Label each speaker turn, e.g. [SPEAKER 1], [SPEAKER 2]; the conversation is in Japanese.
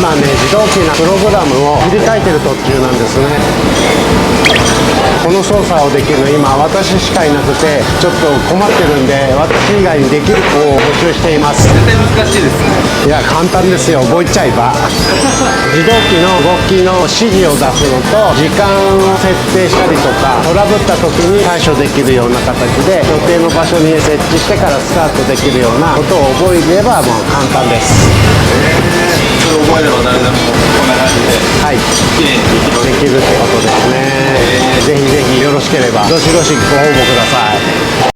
[SPEAKER 1] 今ね、自動機のプログラムを切り替えてる途中なんですね。この操作をできるの今私しかいなくてちょっと困ってるんで、私以外にできる子を募集しています。
[SPEAKER 2] 絶対難しいですね。
[SPEAKER 1] いや簡単ですよ、覚えちゃえば自動機の動きの指示を出すのと時間を設定したりとか、トラブった時に対処できるような形で予定の場所に設置してからスタートできるようなことを覚えればもう簡単です。
[SPEAKER 2] それを覚えれば誰でもこんな感じで
[SPEAKER 1] はい、
[SPEAKER 2] 綺麗にできる。
[SPEAKER 1] できるってことですね。ぜひぜひよろしければどしどしご応募ください。